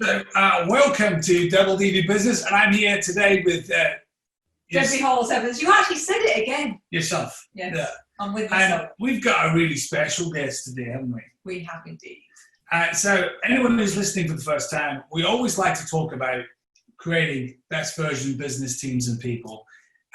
So, welcome to Double DV Business, and I'm here today with Debbie Halls Evans. You actually said it again. Yourself. Yes, yeah. I'm with myself. And we've got a really special guest today, haven't we? We have indeed. So anyone who's listening for the first time, we always like to talk about creating best version business teams and people.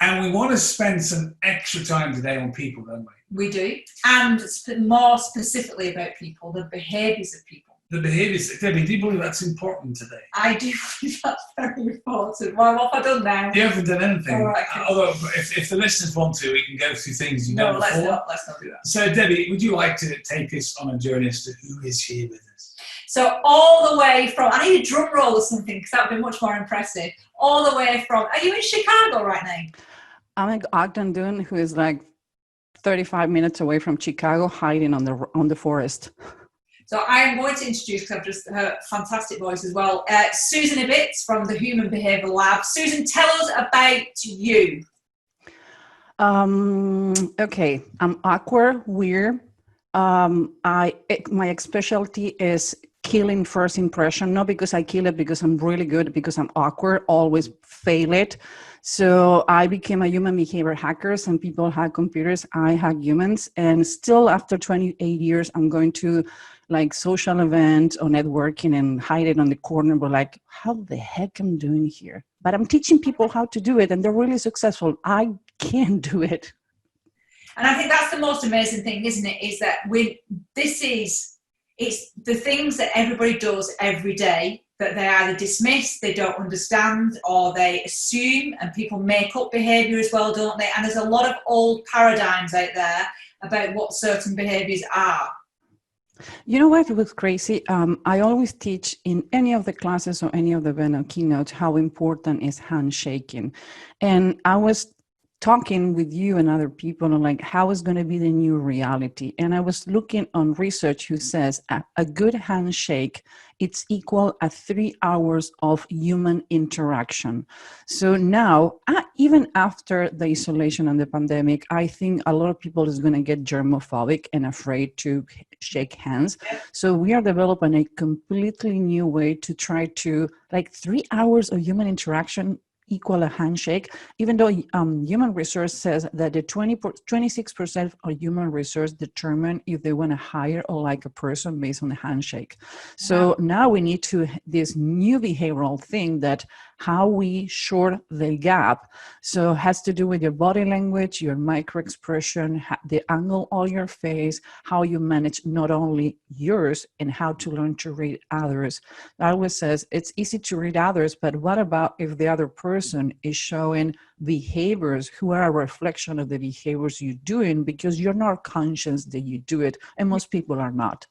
And we want to spend some extra time today on people, don't we? We do. And more specifically about people, the behaviours of people. The behaviours. Debbie, do you believe that's important today? I do believe that's very important. Well, what have I done now? You haven't done anything. All right, okay. Although, if the listeners want to, we can go through things you've done before. No, let's not do that. So, Debbie, would you like to take us on a journey as to who is here with us? So, all the way from, I need a drum roll or something because that would be much more impressive. All the way from, are you in Chicago right now? I'm in Ogden Dune, who is like 35 minutes away from Chicago, hiding on the forest. So I'm going to introduce, because I've just heard a fantastic voice as well, Susan Ibbotts from the Human Behaviour Lab. Susan, tell us about you. Okay, I'm awkward, weird. My specialty is killing first impression, not because I kill it, because I'm really good, because I'm awkward, always fail it. So I became a human behavior hacker. Some people hack computers, I hack humans. And still after 28 years, I'm going to like social events or networking and hide it on the corner, but like, how the heck I'm doing here? But I'm teaching people how to do it and they're really successful. I can't do it. And I think that's the most amazing thing, isn't it? Is that it's the things that everybody does every day that they either dismiss, they don't understand, or they assume, and people make up behaviour as well, don't they? And there's a lot of old paradigms out there about what certain behaviours are. You know what was crazy? I always teach in any of the classes or any of the event or keynotes how important is handshaking. And I was talking with you and other people on like how is going to be the new reality. And I was looking on research who says a good handshake, it's equal at 3 hours of human interaction. So now, even after the isolation and the pandemic, I think a lot of people is going to get germophobic and afraid to shake hands. So we are developing a completely new way to try to like 3 hours of human interaction equal a handshake, even though human research says that the 26% of human research determine if they want to hire or like a person based on the handshake. So now we need to this new behavioral thing that how we short the gap. So it has to do with your body language, your micro expression, the angle on your face, how you manage not only yours and how to learn to read others. I always says it's easy to read others, but what about if the other person is showing behaviors who are a reflection of the behaviors you're doing because you're not conscious that you do it, and most people are not.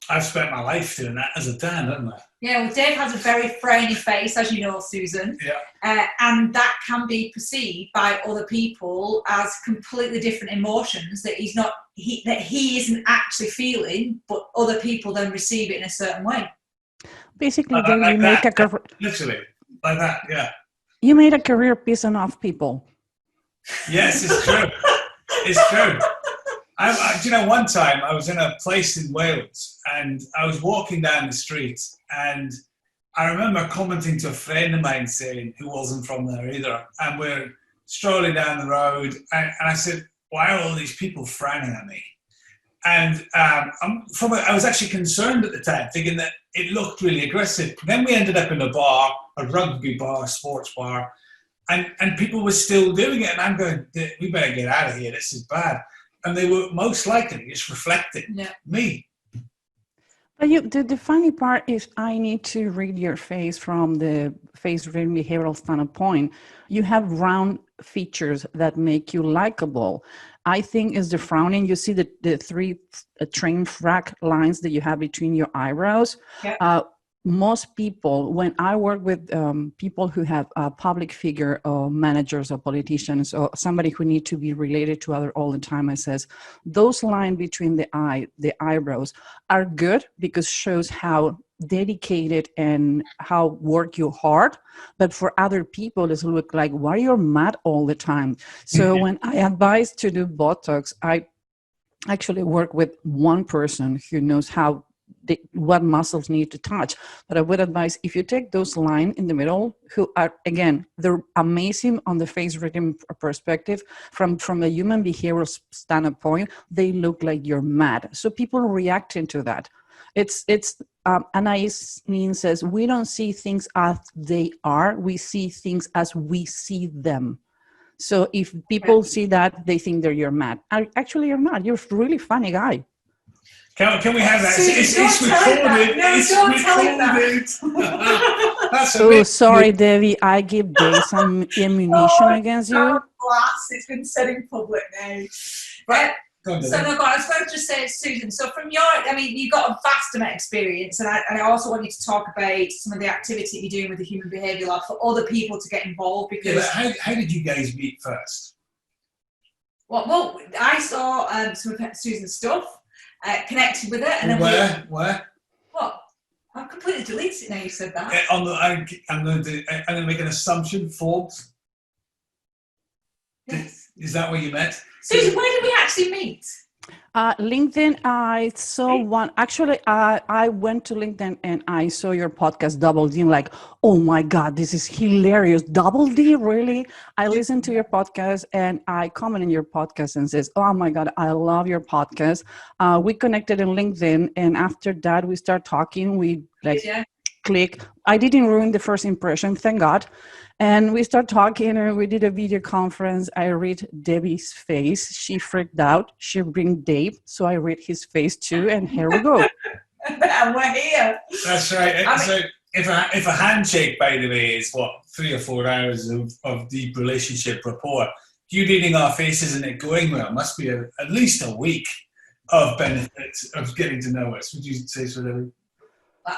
I've spent my life doing that as a dad, haven't I? Yeah, well, Dave has a very frowny face, as you know, Susan. Yeah. And that can be perceived by other people as completely different emotions that he isn't actually feeling, but other people then receive it in a certain way. Basically, then you make a career. Literally, like that, yeah. You made a career pissing off people. Yes, it's true. It's true. You know, one time I was in a place in Wales and I was walking down the street and I remember commenting to a friend of mine saying, who wasn't from there either, and we're strolling down the road and I said, why are all these people frowning at me? And I was actually concerned at the time, thinking that it looked really aggressive. Then we ended up in a bar, a rugby bar, a sports bar, and people were still doing it. And I'm going, we better get out of here, this is bad. And they were most likely just reflecting me. But the funny part is I need to read your face from the face reading behavioral standpoint. You have round features that make you likable. I think is the frowning. You see the three train track lines that you have between your eyebrows. Yeah. Most people, when I work with people who have a public figure or managers or politicians or somebody who need to be related to other all the time, I says, those lines between the eyebrows are good because shows how dedicated and how work you hard. But for other people, it look like, why you're mad all the time? So when I advise to do Botox, I actually work with one person who knows how what muscles need to touch. But I would advise, if you take those lines in the middle, who are, again, they're amazing on the face reading perspective, from a human behavioral standpoint, they look like you're mad. So people reacting to that. It's Anais Nin says, we don't see things as they are, we see things as we see them. So if people see that, they think that you're mad. Actually, you're not. You're a really funny guy. Can we have that? It's recorded. It's recorded. So sorry, Debbie. I give Dave some ammunition against you. Glass. It's been said in public now. Right. I was going to just say, Susan, so from you've got a vast amount of experience, and I also want you to talk about some of the activity you're doing with the Human Behaviour Lab for other people to get involved. Because how did you guys meet first? Well, I saw some of Susan's stuff, connected with it, and then Where? What? I've completely deleted it now. You said that. I'm going to make an assumption. Forbes. Yes. Is that where you met? Susan, where did we actually meet? LinkedIn. I saw one. Actually, I went to LinkedIn and I saw your podcast, Double D. Like, oh my God, this is hilarious. Double D, really? I listened to your podcast and I comment in your podcast and says, oh my God, I love your podcast. We connected in LinkedIn, and after that, we start talking. We click. I didn't ruin the first impression, thank God. And we start talking, and we did a video conference. I read Debbie's face. She freaked out. She bring Dave, so I read his face too, and here we go. And we're here. That's right. So if a handshake, by the way, is 3 or 4 hours of deep relationship rapport, you reading our faces and it going well must be at least a week of benefit of getting to know us. Would you say so, Debbie?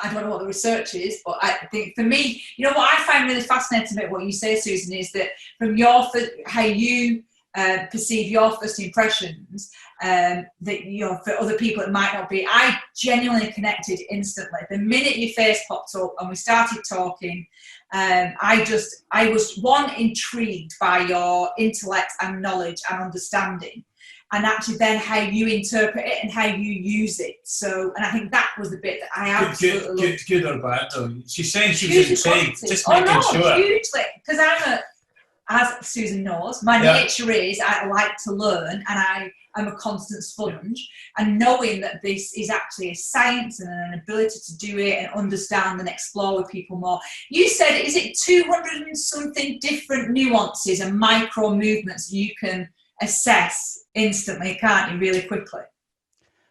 I don't know what the research is, but I think for me, what I find really fascinating about what you say, Susan, is that from how you perceive your first impressions, that for other people it might not be. I genuinely connected instantly. The minute your face popped up and we started talking, I was intrigued by your intellect and knowledge and understanding, and actually then how you interpret it and how you use it. So, and I think that was the bit that I absolutely loved. Good or bad, though. She's saying she was intrigued, just making sure. Hugely, because as Susan knows, my nature is I like to learn, and I'm a constant sponge. And knowing that this is actually a science and an ability to do it and understand and explore with people more. You said, is it 200 and something different nuances and micro movements you can assess instantly, can't you, really quickly?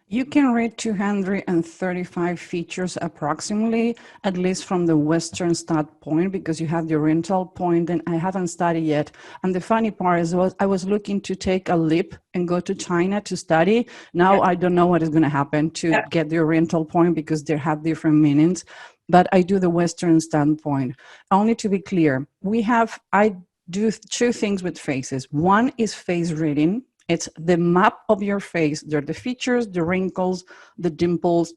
You can read 235 features approximately, at least from the Western standpoint, because you have the Oriental point, and I haven't studied yet. And the funny part is I was looking to take a leap and go to China to study. Now I don't know what is going to happen to get the Oriental point, because they have different meanings. But I do the Western standpoint. Only to be clear, I do 2 things with faces. One is face reading. It's the map of your face. They're the features, the wrinkles, the dimples,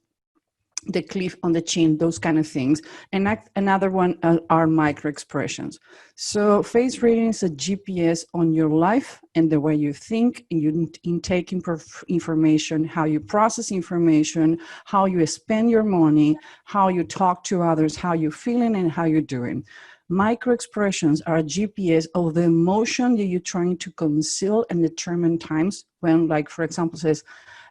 the cleft on the chin, those kind of things. And another one are micro expressions. So face reading is a GPS on your life and the way you think, and you intake information, how you process information, how you spend your money, how you talk to others, how you're feeling and how you're doing. Micro expressions are a GPS of the emotion that you're trying to conceal and determine times when, like, for example, says,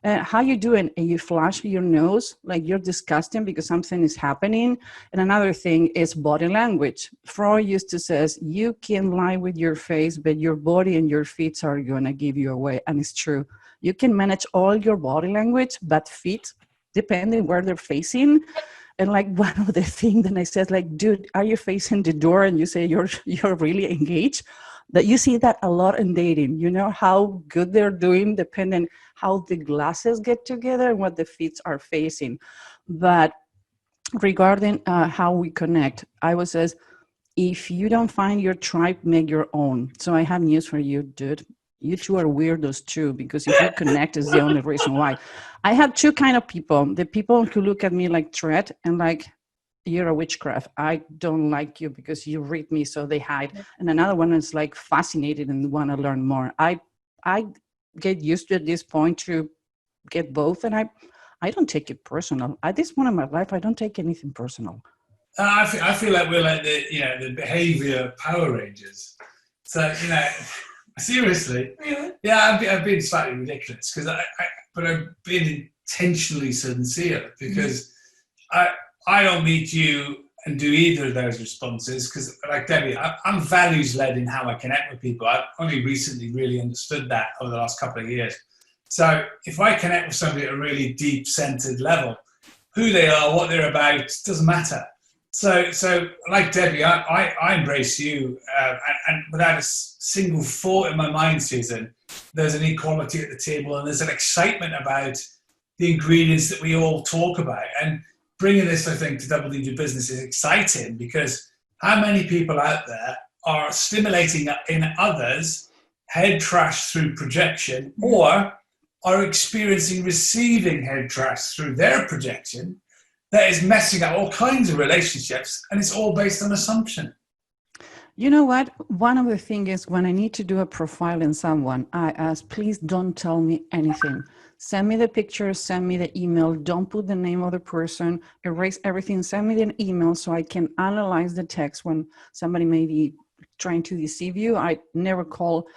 how you doing? And you flash your nose like you're disgusting because something is happening. And another thing is body language. Freud used to says, you can lie with your face, but your body and your feet are going to give you away. And it's true. You can manage all your body language, but feet, depending where they're facing. And like one of the things that I said, like, dude, are you facing the door? And you say you're really engaged. That you see that a lot in dating. You know how good they're doing, depending how the glasses get together and what the feet are facing. But regarding how we connect, I would say, if you don't find your tribe, make your own. So I have news for you, dude. You 2 are weirdos too, because if you connect is the only reason why. I have 2 kind of people. The people who look at me like threat and like, you're a witchcraft. I don't like you because you read me, so they hide. And another one is like fascinated and want to learn more. I get used to at this point to get both, and I don't take it personal. At this point in my life, I don't take anything personal. I feel like we're like the behaviour Power Rangers. So, seriously, Really? yeah, I've been slightly ridiculous but I've been intentionally sincere because I don't meet you and do either of those responses because, like Debbie, I'm values-led in how I connect with people. I've only recently really understood that over the last couple of years. So if I connect with somebody at a really deep-centered level, who they are, what they're about, doesn't matter. So like Debbie, I embrace you, and without a single thought in my mind, Susan, there's an equality at the table and there's an excitement about the ingredients that we all talk about. And bringing this, I think, to Double D Do Business is exciting because how many people out there are stimulating in others head trash through projection or are experiencing receiving head trash through their projection that is messing up all kinds of relationships, and it's all based on assumption. You know what? One of the things is when I need to do a profile in someone, I ask, please don't tell me anything. Send me the picture, send me the email, don't put the name of the person, erase everything, send me an email so I can analyze the text when somebody may be trying to deceive you. I never call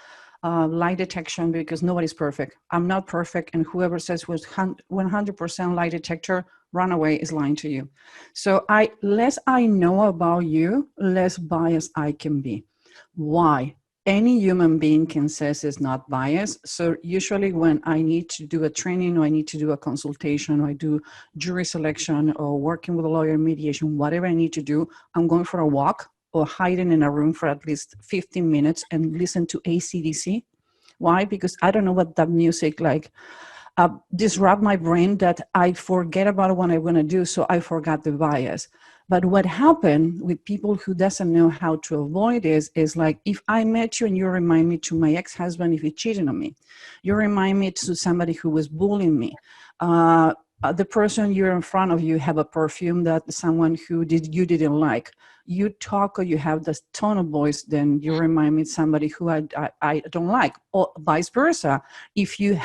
lie detection because nobody's perfect. I'm not perfect, and whoever says was 100% lie detector, run away, is lying to you. So less I know about you, less biased I can be. Why? Any human being can say is not biased. So usually when I need to do a training or I need to do a consultation or I do jury selection or working with a lawyer, mediation, whatever I need to do, I'm going for a walk or hiding in a room for at least 15 minutes and listen to AC/DC. Why? Because I don't know what that music disrupt my brain that I forget about what I'm going to do, so I forgot the bias. But what happened with people who doesn't know how to avoid is like, if I met you and you remind me to my ex-husband if he cheated on me, you remind me to somebody who was bullying me, the person you're in front of you have a perfume that someone who you didn't like. You talk or you have this tone of voice, then you remind me of somebody who I don't like, or vice versa. If you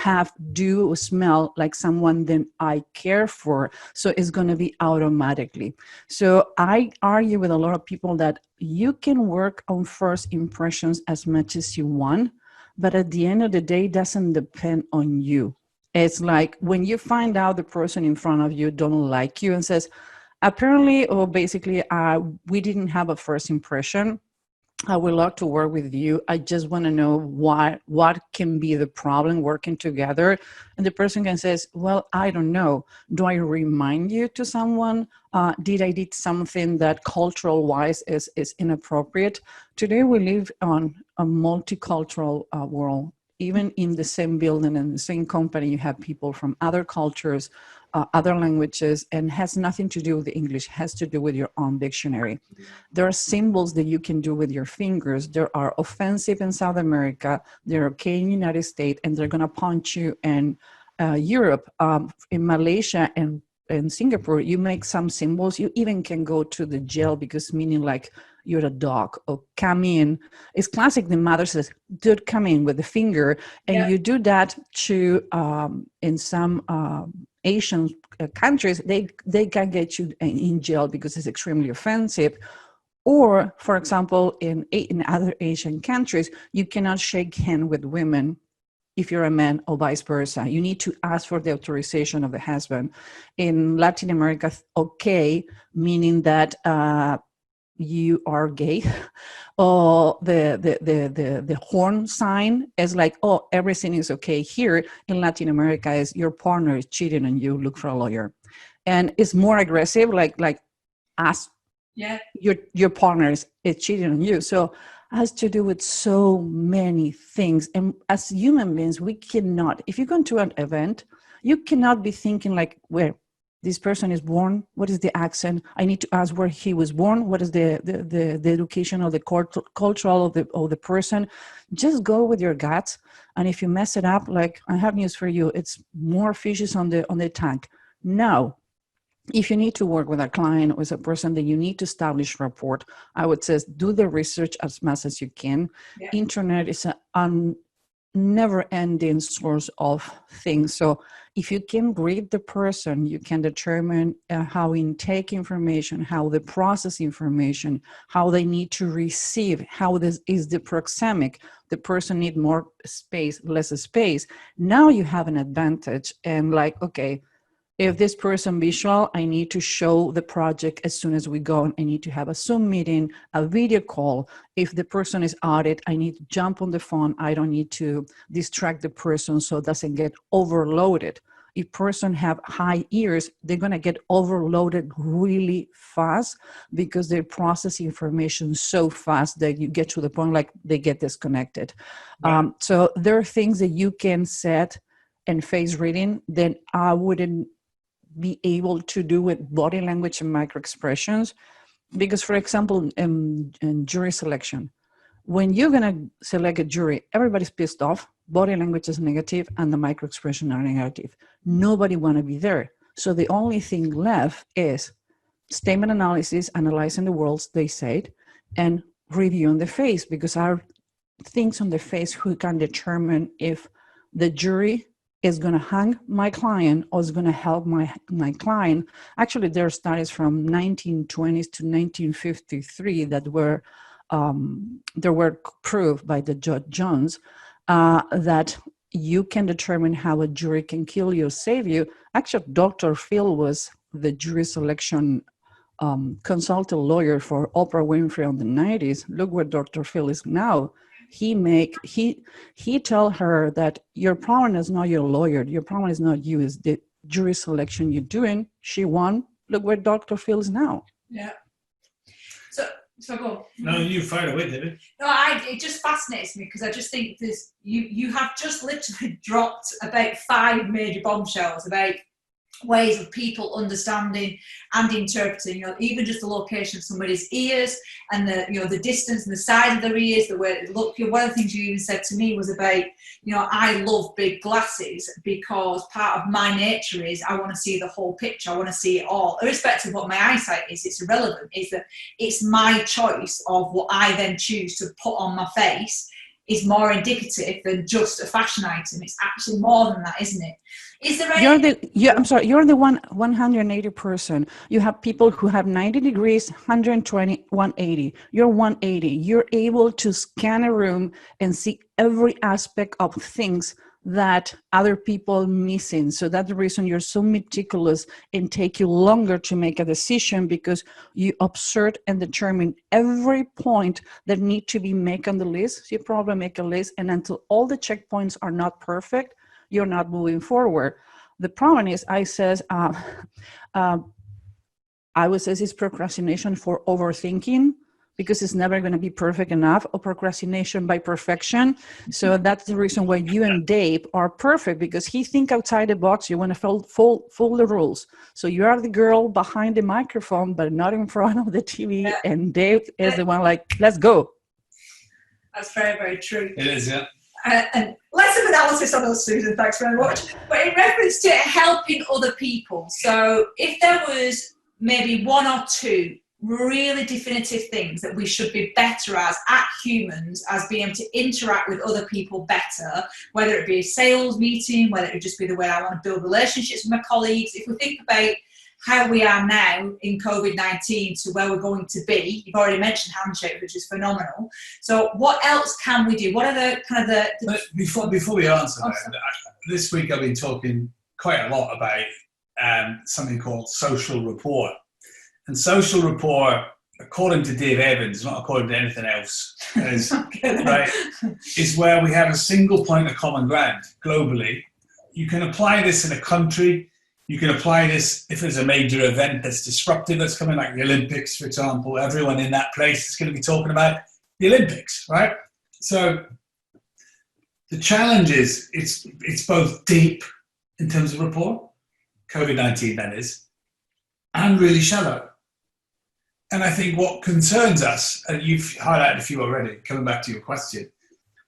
do or smell like someone then I care for, so it's going to be automatically. So I argue with a lot of people that you can work on first impressions as much as you want, but at the end of the day, it doesn't depend on you. It's like when you find out the person in front of you don't like you and says, apparently, or basically, we didn't have a first impression. I would love to work with you. I just want to know what can be the problem working together. And the person can say, well, I don't know. Do I remind you to someone? Did I did something that cultural wise is inappropriate? Today, we live on a multicultural world. Even in the same building and the same company, you have people from other cultures, other languages, and has nothing to do with English, has to do with your own dictionary. There are symbols that you can do with your fingers. There are offensive in South America, they're okay in the United States, and they're gonna punch you in Europe, in Malaysia and in Singapore. You make some symbols, you even can go to the jail because meaning like you're a dog, or come in. It's classic, the mother says, dude, come in with the finger. And you do that to, in some Asian countries, they can get you in jail because it's extremely offensive. Or, for example, in other Asian countries, you cannot shake hands with women if you're a man, or vice versa. You need to ask for the authorization of the husband. In Latin America, okay, meaning that you are gay, or the horn sign is like, oh, everything is okay. Here in Latin America is your partner is cheating on you, look for a lawyer. And it's more aggressive, like ask your partner is cheating on you. So it has to do with so many things. And as human beings, we cannot, if you go to an event, you cannot be thinking like, where this person is born, what is the accent? I need to ask where he was born, what is the education of the cultural of the person. Just go with your guts. And if you mess it up, like, I have news for you, it's more fishes on the tank. Now, if you need to work with a client or with a person that you need to establish rapport, I would say do the research as much as you can. Internet is never-ending source of things. So if you can read the person, you can determine how intake information, how they process information, how they need to receive, how this is the proxemic. The person need more space, less space. Now you have an advantage. And like, okay, if this person visual, I need to show the project as soon as we go. I need to have a Zoom meeting, a video call. If the person is audit, I need to jump on the phone. I don't need to distract the person so it doesn't get overloaded. If person have high ears, they're gonna get overloaded really fast because they process information so fast that you get to the point like they get disconnected. Right. So there are things that you can set and face reading that I wouldn't be able to do with body language and micro expressions. Because for example, in jury selection, when you're gonna select a jury, everybody's pissed off, body language is negative and the micro expression are negative. Nobody wanna be there. So the only thing left is statement analysis, analyzing the words they said, and review on the face, because our things on the face who can determine if the jury is going to hang my client or is going to help my client. Actually, there are studies from 1920s to 1953 that were proved by the Judge Jones that you can determine how a jury can kill you or save you. Actually, Dr. Phil was the jury selection consultant lawyer for Oprah Winfrey in the 90s. Look where Dr. Phil is now. He tell her that your problem is not your lawyer, your problem is not you, it's the jury selection you're doing. She won. Look where Dr. Phil is now. Yeah. So go. No, you fired away, David. No, it just fascinates me because I just think there's you have just literally dropped about 5 major bombshells about ways of people understanding and interpreting, even just the location of somebody's ears and the distance and the size of their ears, the way they look. One of the things you even said to me was about, I love big glasses because part of my nature is I want to see the whole picture. I want to see it all, irrespective of what my eyesight is. It's irrelevant. It's my choice of what I then choose to put on my face is more indicative than just a fashion item. It's actually more than that, isn't it? Is there any... I'm sorry, you're the 180 person. You have people who have 90 degrees, 120, 180. You're 180. You're able to scan a room and see every aspect of things that other people missing. So that's the reason you're so meticulous and take you longer to make a decision, because you observe and determine every point that need to be made on the list. So you probably make a list, and until all the checkpoints are not perfect, you're not moving forward. The problem is, I would say it's procrastination for overthinking, because it's never going to be perfect enough, or procrastination by perfection. So that's the reason why you and Dave are perfect, because he think outside the box. You want to follow the rules. So you are the girl behind the microphone, but not in front of the TV. Yeah. And Dave is the one like, let's go. That's very, very true. It is, yeah. And less of analysis on us, Susan, thanks very much. But in reference to helping other people, so if there was maybe 1 or 2 really definitive things that we should be better as humans, as being able to interact with other people better, whether it be a sales meeting, whether it just be the way I want to build relationships with my colleagues. If we think about how we are now in COVID-19 to where we're going to be, you've already mentioned handshake, which is phenomenal. So what else can we do? What are the kind of the before we answer that, this week I've been talking quite a lot about something called social rapport. And social rapport, according to Dave Evans, not according to anything else, is, right, is where we have a single point of common ground globally. You can apply this in a country. You can apply this if there's a major event that's disruptive that's coming, like the Olympics, for example. Everyone in that place is going to be talking about the Olympics, right? So the challenge is it's both deep in terms of rapport, COVID-19 that is, and really shallow. And I think what concerns us, and you've highlighted a few already, coming back to your question,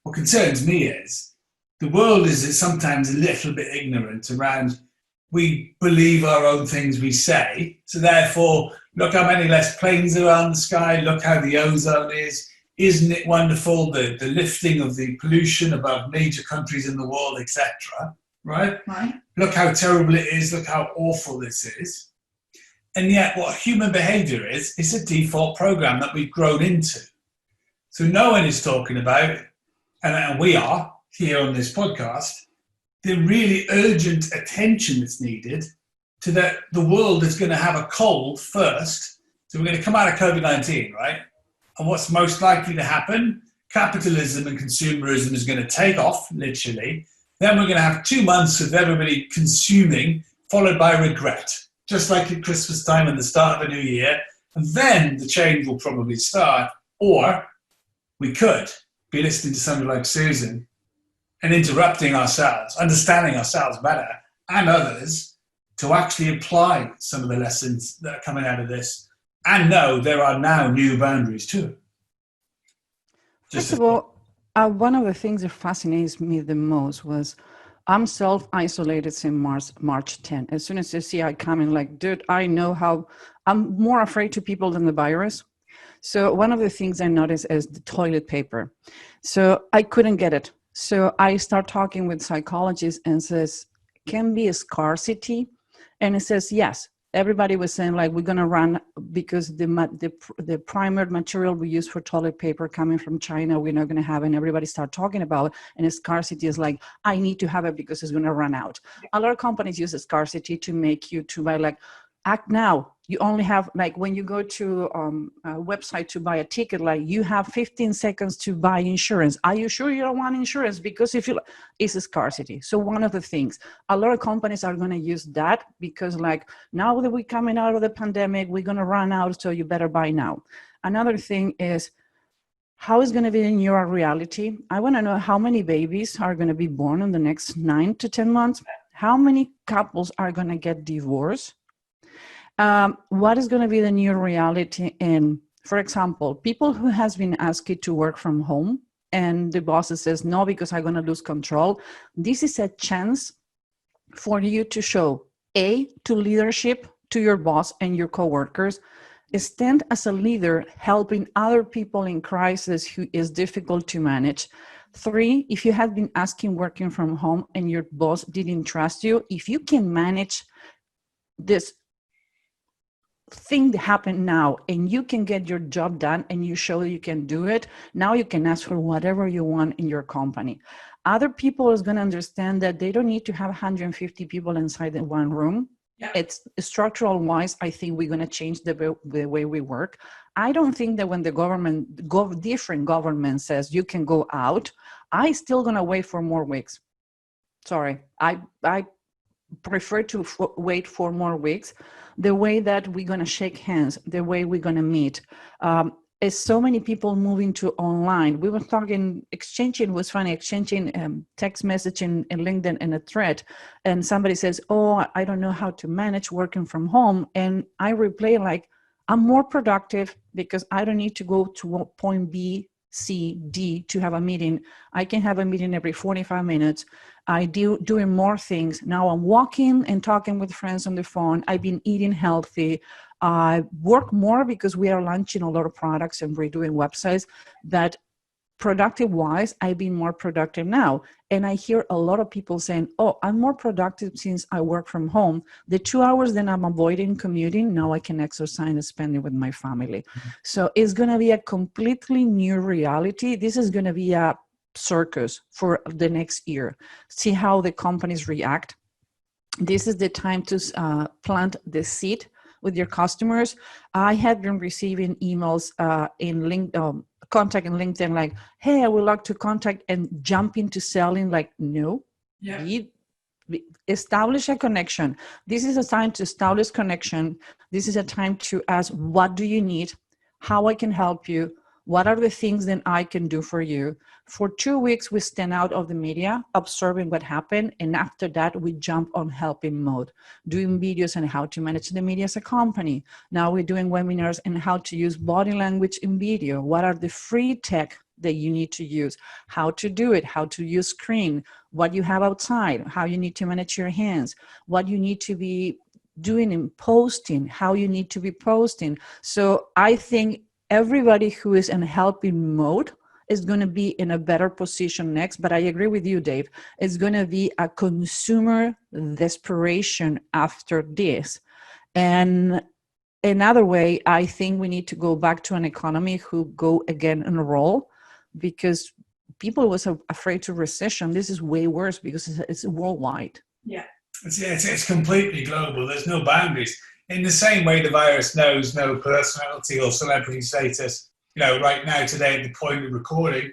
what concerns me is the world is sometimes a little bit ignorant around, we believe our own things we say. So therefore, look how many less planes are on the sky, look how the ozone is. isn't it wonderful, the lifting of the pollution above major countries in the world, etc., right? Right. Look how terrible it is, look how awful this is. And yet what human behavior is a default program that we've grown into. So no one is talking about, and we are here on this podcast, the really urgent attention that's needed to that the world is going to have a cold first. So we're going to come out of COVID-19, right? And what's most likely to happen? Capitalism and consumerism is going to take off, literally. Then we're going to have 2 months of everybody consuming, followed by regret, just like at Christmas time and the start of a new year. And then the change will probably start. Or we could be listening to somebody like Susan and interrupting ourselves, understanding ourselves better and others to actually apply some of the lessons that are coming out of this and know there are now new boundaries too. First of all, one of the things that fascinates me the most was I'm self-isolated since March 10. As soon as I see I come in, like, dude, I know how I'm more afraid to people than the virus. So one of the things I noticed is the toilet paper. So I couldn't get it. So I start talking with psychologists and says, can be a scarcity? And it says, yes. Everybody was saying, like, we're going to run because the primary material we use for toilet paper coming from China, we're not going to have it. And everybody start talking about it. And a scarcity is like, I need to have it because it's going to run out. A lot of companies use a scarcity to make you to buy, like, act now. You only have, like, when you go to a website to buy a ticket, like, you have 15 seconds to buy insurance. Are you sure you don't want insurance? Because if you, it's a scarcity. So one of the things, a lot of companies are going to use that because, like, now that we're coming out of the pandemic, we're going to run out, so you better buy now. Another thing is, how is going to be in your reality? I want to know how many babies are going to be born in the next 9 to 10 months. How many couples are going to get divorced? What is going to be the new reality in, for example, people who has been asked to work from home and the boss says, no, because I'm going to lose control. This is a chance for you to show, A, to leadership, to your boss and your coworkers, stand as a leader, helping other people in crisis who is difficult to manage. 3, if you have been asking working from home and your boss didn't trust you, if you can manage this thing that happened now and you can get your job done and you show that you can do it, now you can ask for whatever you want in your company. Other people is going to understand that they don't need to have 150 people inside in one room. Yeah. It's structural wise, I think we're going to change the way we work. I don't think that when the different government says you can go out, I still going to wait for more weeks. Sorry, I prefer to wait for more weeks. The way that we're going to shake hands, the way we're going to meet, is so many people moving to online. We were talking, exchanging text messaging in LinkedIn in a thread, and somebody says, oh, I don't know how to manage working from home. And I reply like, I'm more productive because I don't need to go to point B, C, D to have a meeting. I can have a meeting every 45 minutes. I doing more things. Now I'm walking and talking with friends on the phone. I've been eating healthy. I work more because we are launching a lot of products and we're doing websites that productive wise, I've been more productive now. And I hear a lot of people saying, oh, I'm more productive since I work from home. The 2 hours that I'm avoiding commuting, now I can exercise and spend it with my family. Mm-hmm. So it's going to be a completely new reality. This is going to be a circus for the next year. See how the companies react. This is the time to plant the seed with your customers. I have been receiving emails in LinkedIn, contact in LinkedIn, like, hey, I would like to contact, and jump into selling. Like, no, yeah. Establish a connection. This is a time to establish connection. This is a time to ask, what do you need? How I can help you? What are the things that I can do for you? For 2 weeks, we stand out of the media, observing what happened. And after that, we jump on helping mode, doing videos on how to manage the media as a company. Now we're doing webinars on how to use body language in video. What are the free tech that you need to use? How to do it, how to use screen, what you have outside, how you need to manage your hands, what you need to be doing in posting, how you need to be posting. So I think everybody who is in helping mode is going to be in a better position next. But I agree with you, Dave. It's going to be a consumer desperation after this. And another way, I think we need to go back to an economy who go again in a roll, because people was afraid to recession. This is way worse because it's worldwide. Yeah. It's completely global. There's no boundaries. In the same way, the virus knows no personality or celebrity status. You know, right now, today, at the point of recording,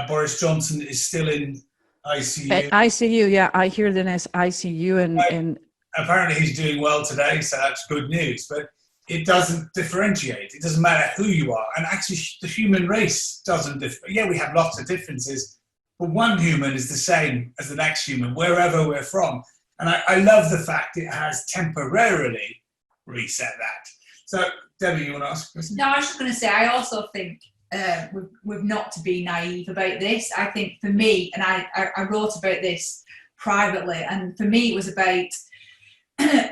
Boris Johnson is still in ICU. ICU, yeah, I hear the as ICU, and apparently he's doing well today, so that's good news. But it doesn't differentiate. It doesn't matter who you are, and actually, the human race doesn't differ. Yeah, we have lots of differences, but one human is the same as the next human, wherever we're from. And I love the fact it has temporarily reset that. So, Debbie, you want to ask a question? No, I was just going to say, I also think we've not to be naive about this. I think for me, and I wrote about this privately, and for me it was about,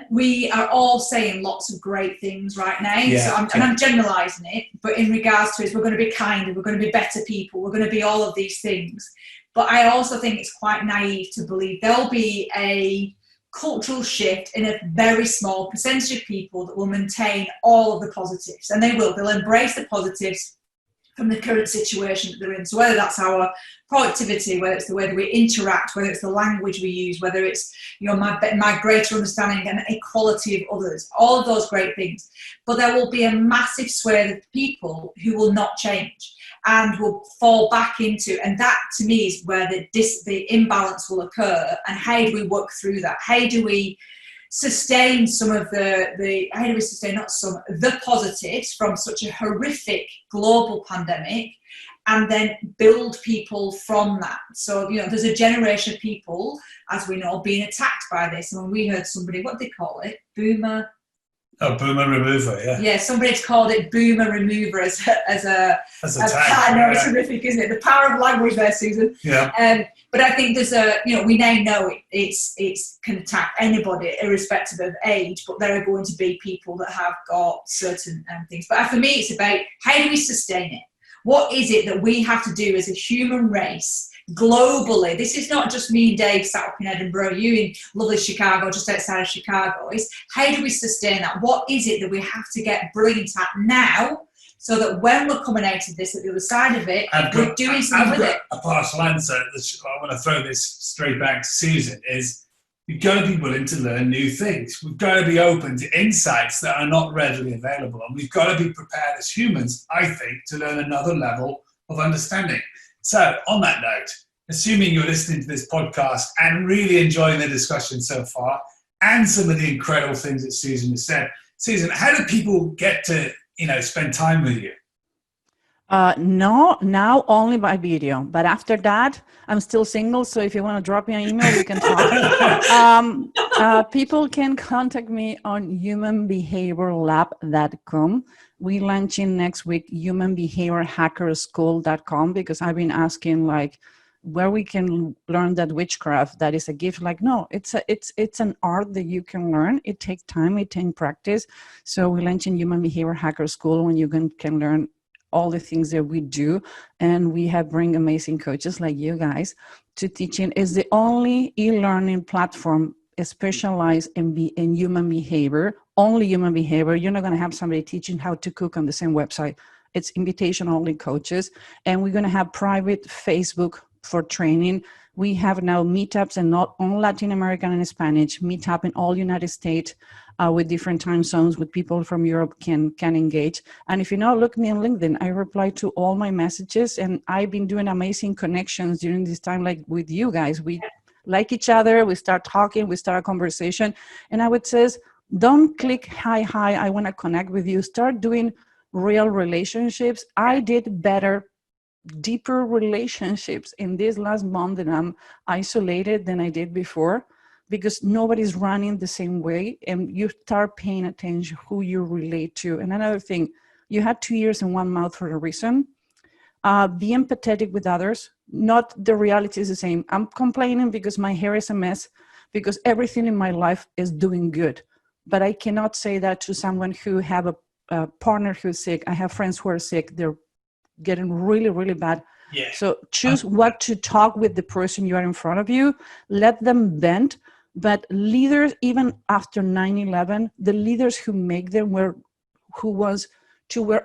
we are all saying lots of great things right now. Yeah, so I'm generalising it, but in regards to it, we're going to be kinder, we're going to be better people, we're going to be all of these things. But I also think it's quite naive to believe there'll be a cultural shift in a very small percentage of people that will maintain all of the positives, and they'll embrace the positives from the current situation that they're in. So whether that's our productivity, whether it's the way that we interact, whether it's the language we use, whether it's, you know, my greater understanding and equality of others, all of those great things. But there will be a massive swathe of people who will not change and will fall back into, and that to me is where the imbalance will occur. And how do we work through that? How do we sustain some of the positives from such a horrific global pandemic, and then build people from that? So, you know, there's a generation of people, as we know, being attacked by this. And when we heard somebody, what do they call it? Boomer remover, yeah. Yeah, somebody's called it boomer remover as a I know, it's horrific, isn't it? The power of language there, Susan. Yeah. But I think there's we now know it's can attack anybody irrespective of age, but there are going to be people that have got certain things. But for me, it's about how do we sustain it? What is it that we have to do as a human race globally? This is not just me and Dave sat up in Edinburgh, you in lovely Chicago, just outside of Chicago. It's how do we sustain that? What is it that we have to get brilliant at now, so that when we're coming out of this, at the other side of it, we're doing something with it? A partial answer. I want to throw this straight back to Susan. Is you've got to be willing to learn new things. We've got to be open to insights that are not readily available, and we've got to be prepared as humans, I think, to learn another level of understanding. So, on that note, assuming you're listening to this podcast and really enjoying the discussion so far, and some of the incredible things that Susan has said, Susan, how do people get to, spend time with you? No, now only by video. But after that, I'm still single. So if you want to drop me an email, we can talk. People can contact me on humanbehaviorlab.com. We're launching next week humanbehaviorhackerschool.com, because I've been asking where we can learn that witchcraft that is a gift. No, it's an art that you can learn. It takes time, it takes practice. So we're launching Human Behavior Hacker School, when you can learn all the things that we do, and we have bring amazing coaches like you guys to teaching. Is the only e-learning platform specialized in human behavior, only human behavior. You're not going to have somebody teaching how to cook on the same website. It's invitation only coaches, and we're going to have private Facebook for training. We have now meetups, and not on Latin American and Spanish, meetup in all United States with different time zones, with people from Europe can engage. And if you know, look me on LinkedIn, I reply to all my messages, and I've been doing amazing connections during this time, like with you guys. We like each other, we start talking, we start a conversation. And I would say, don't click hi, I want to connect with you. Start doing real relationships. I did better, deeper relationships in this last month that I'm isolated than I did before, because nobody's running the same way, and you start paying attention who you relate to. And another thing, you had 2 ears and one mouth for a reason. Be empathetic with others. Not the reality is the same. I'm complaining because my hair is a mess, because everything in my life is doing good. But I cannot say that to someone who have a partner who's sick. I have friends who are sick. They're getting really, really bad. Yeah. So choose what to talk with the person you are in front of you. Let them vent. But leaders, even after 9/11, the leaders who make them were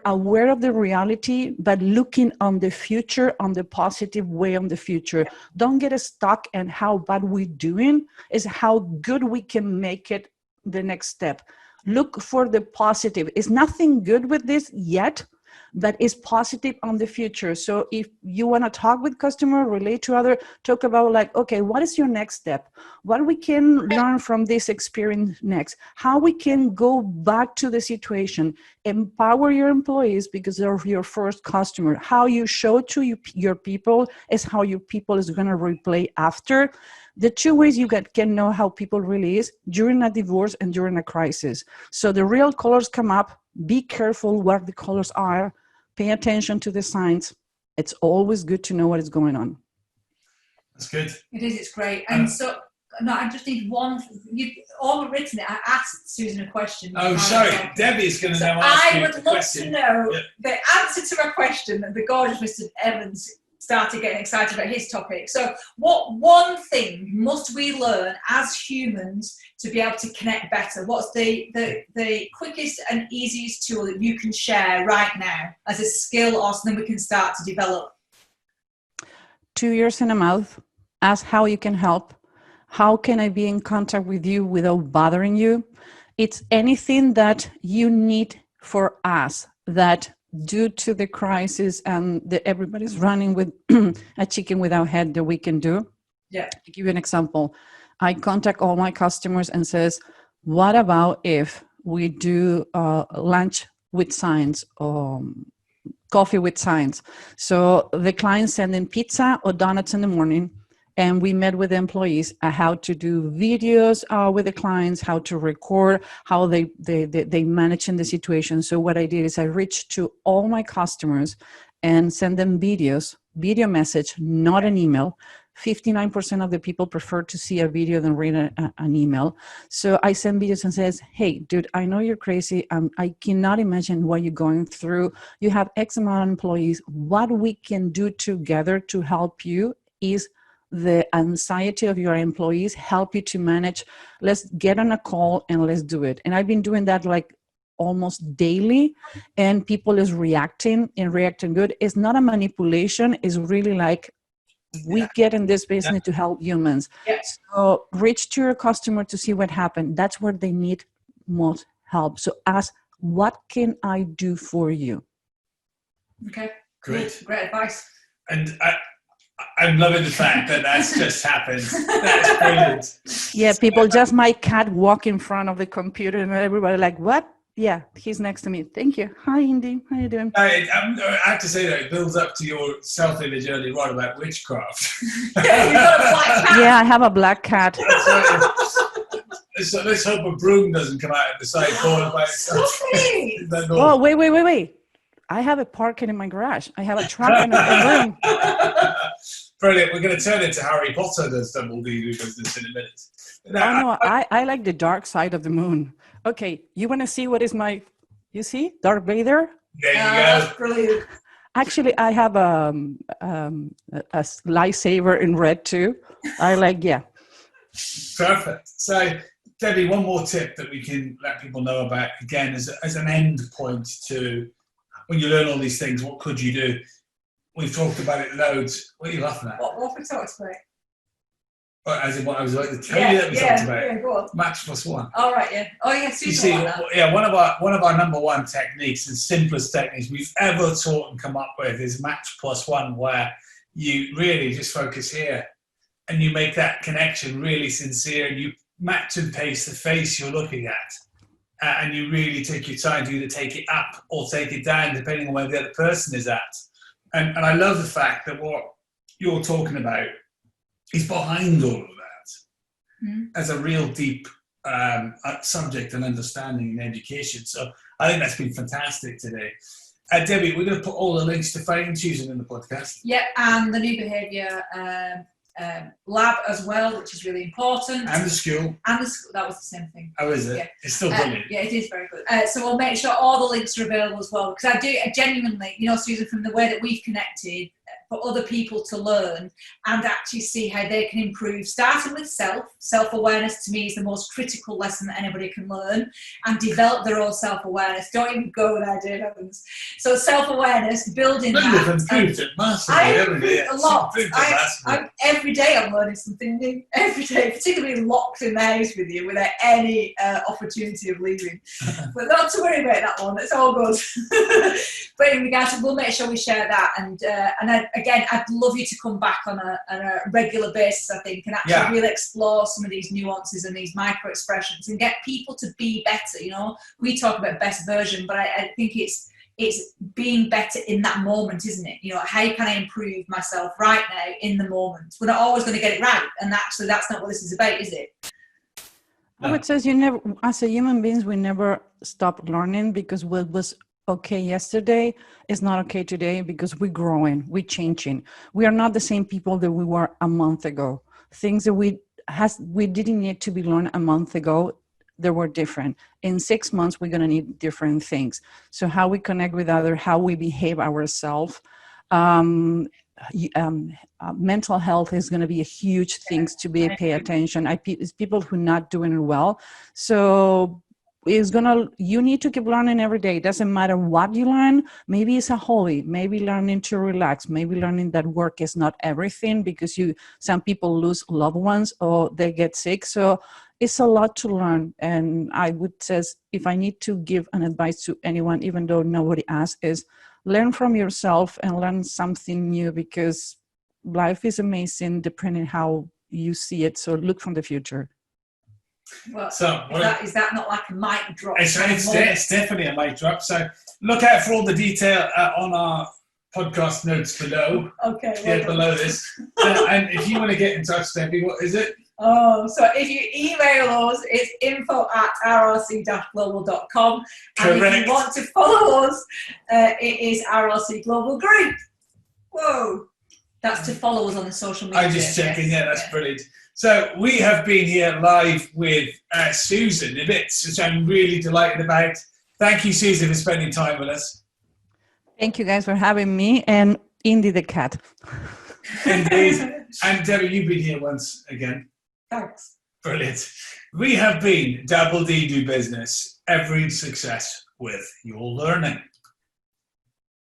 aware of the reality, but looking on the future, on the positive way on the future. Don't get stuck in how bad we're doing, is how good we can make it the next step. Look for the positive. It's nothing good with this yet, but it's positive on the future. So if you want to talk with customer, relate to other, talk about like, okay, what is your next step? What we can learn from this experience next? How we can go back to the situation? Empower your employees because they're your first customer. How you show to your people is how your people is going to replay after. The two ways you can know how people really is during a divorce and during a crisis. So the real colors come up. Be careful what the colors are. Pay attention to the signs. It's always good to know what is going on. That's good. It is, it's great. And so, no, I just need one, you've all written it. I asked Susan a question. Oh, sorry. Debbie's going to now ask you a question. I would love to know the answer to a question that the gorgeous Mr. Evans started getting excited about his topic. So what one thing must we learn as humans to be able to connect better? What's the quickest and easiest tool that you can share right now as a skill or something we can start to develop? 2 ears and a mouth. Ask how you can help. How can I be in contact with you without bothering you? It's anything that you need for us that due to the crisis and everybody's running with a chicken without head that we can do. Yeah. To give you an example, I contact all my customers and says, what about if we do lunch with signs or coffee with signs? So the client sending pizza or donuts in the morning, and we met with the employees how to do videos with the clients, how to record, how they manage in the situation. So what I did is I reached to all my customers and send them video message, not an email. 59% of the people prefer to see a video than read an email. So I send videos and says, hey, dude, I know you're crazy. I cannot imagine what you're going through. You have X amount of employees. What we can do together to help you is the anxiety of your employees, help you to manage. Let's get on a call and let's do it. And I've been doing that like almost daily, and people is reacting good. It's not a manipulation. It's really like, we get in this business to help humans. Yes. So reach to your customer to see what happened. That's where they need most help. So ask, what can I do for you? Okay. Great. Great advice. And I'm loving the fact that that's just happened. That's brilliant. Yeah, people just my cat walk in front of the computer and everybody like, what? Yeah, he's next to me. Thank you. Hi, Indy. How you doing? I have to say that it builds up to your self-image earlier on about witchcraft. Yeah, you've got a black cat. Yeah, I have a black cat. So let's hope a broom doesn't come out of the side corner by itself. Oh, wait. I have a parking in my garage. I have a truck and a broom. Brilliant. We're going to turn into Harry Potter does double D business in a minute. Now, I like the dark side of the moon. Okay, you want to see what is you see? Darth Vader? There you go. That's brilliant. Actually, I have a lightsaber in red too. Perfect. So, Debbie, one more tip that we can let people know about, again, as an end point to when you learn all these things, what could you do? We've talked about it loads. What are you laughing at? What have we talked about? As in what I was about to tell you that we talked about. Yeah, go on. Match plus one. All right, yeah. Oh, yeah, You see, one of our number one techniques and simplest techniques we've ever taught and come up with is match plus one, where you really just focus here and you make that connection really sincere, and you match and paste the face you're looking at, and you really take your time to either take it up or take it down depending on where the other person is at. And I love the fact that what you're talking about is behind all of that as a real deep subject and understanding in education. So I think that's been fantastic today. Debbie, we're going to put all the links to find Susan in the podcast. Yeah, and the new Behaviour lab as well, which is really important. And the school. And the school, that was the same thing. Oh, is it? Yeah. It's still brilliant. Yeah, it is very good. So we'll make sure all the links are available as well, because I do genuinely, you know, Susan, from the way that we've connected, for other people to learn and actually see how they can improve, starting with self-awareness. To me is the most critical lesson that anybody can learn, and develop their own self-awareness. Don't even go there, dear heavens. So self-awareness, building Well, that. you've improved it massively, I haven't you? improved a lot. Massively. Every day I'm learning something new. Every day, particularly locked in the house with you without any opportunity of leaving. But not to worry about that one. It's all good. But in regards to, we'll make sure we share that. And again, I'd love you to come back on a regular basis, I think, and actually really explore some of these nuances and these micro expressions and get people to be better. You know, we talk about best version, but I think it's being better in that moment, isn't it? You know, how can I improve myself right now in the moment? We're not always going to get it right, and actually that's not what this is about, is it? I would say as a human beings, we never stop learning, because what was okay yesterday is not okay today, because we're growing, we're changing. We are not the same people that we were a month ago. Things that we didn't need to be learned a month ago, they were different. In 6 months, we're going to need different things. So how we connect with others, how we behave ourselves, mental health is going to be a huge thing to be pay attention. It's people who are not doing it well. So you need to keep learning every day. It doesn't matter what you learn. Maybe it's a hobby, maybe learning to relax, maybe learning that work is not everything, because some people lose loved ones or they get sick. So it's a lot to learn. And I would say, if I need to give an advice to anyone, even though nobody asked, is learn from yourself and learn something new, because life is amazing depending how you see it. So look from the future. Well, so is that not like a mic drop? It's definitely a mic drop. So look out for all the detail on our podcast notes below. Okay. Below this. And if you want to get in touch, Debbie, what is it? Oh, so if you email us, it's info@rrc-global.com. And if you want to follow us, it is RRC Global Group. Whoa. That's to follow us on the social media. I'm just checking. Yeah, that's brilliant. So we have been here live with Susan Ibbotts, which I'm really delighted about. Thank you, Susan, for spending time with us. Thank you guys for having me, and Indy the cat. Indeed. And Debbie, you've been here once again. Thanks. Brilliant. We have been Double D Do Business, every success with your learning.